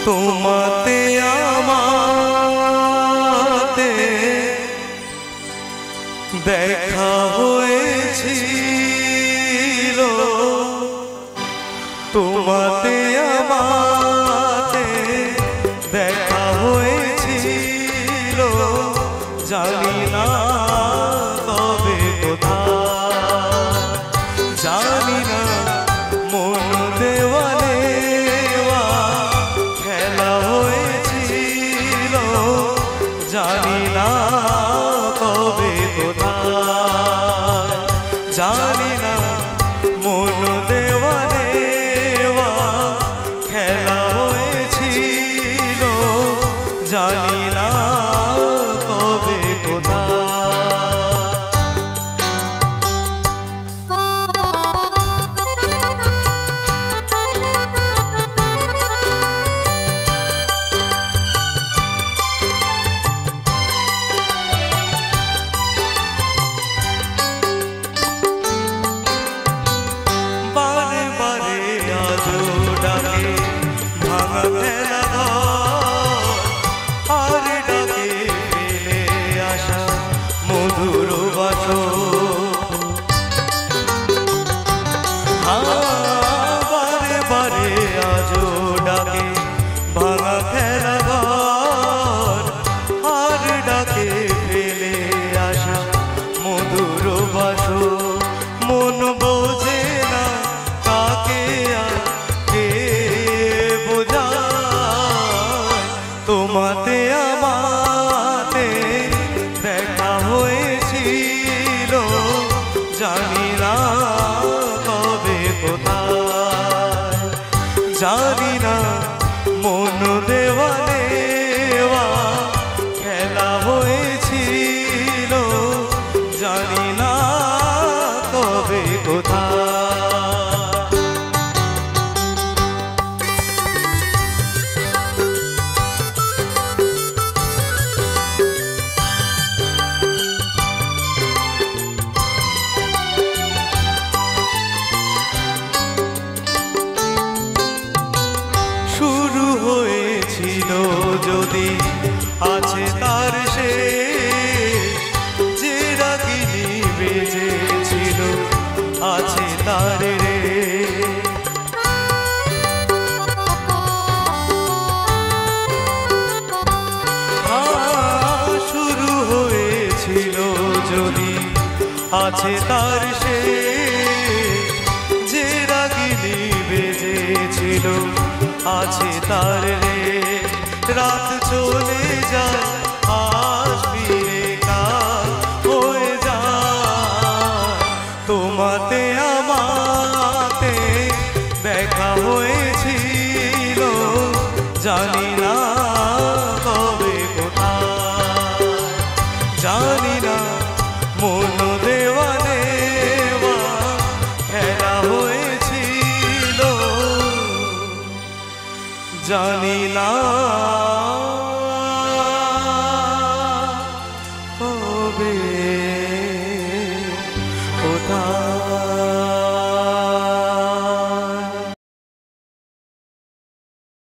তোমাতে আমাতে দেখা হয়েছিল, তোমাতে আমাতে দেখা হয়েছিল, জানি না তবে কোথায়, জানি না মন দেওয়ালে খেলা হয়েছিল, জানি না তবে কোথায়, জানি না মন দেওয়ালে খেলা হয়েছিল, জানি না তবে কোথায়। বারে বারে আজো ডাকে ভাঙা খেলা ঘর, আর ডাকে ফেলে আসা মধুর বাসর, মন বোঝে না কাকে আর কে বোঝায়, তোমাতে আমাতে দেখা হয়েছিল, জানি না তবে কোথায়, জানি না মন দেওয়ালে খেলা হয়েছিল, জানি না তবে কোথায়। শুরু হয়েছিল যদি আছে তার শেষ, যে রাগিনী বেজেছিল আছে তার রে, শুরু হয়েছিল যদি আছে তার শেষ, যে রাগিনী বেজেছিল আছে তার রে, রাত চলে যায় আজ ফিরে কাল হয়ে যায়, তোমাতে আমাতে দেখা হয়েছিল, জানি না তবে কোথায়, জানি না মন দেওয়ালে খেলা হয়েছিল, জানি না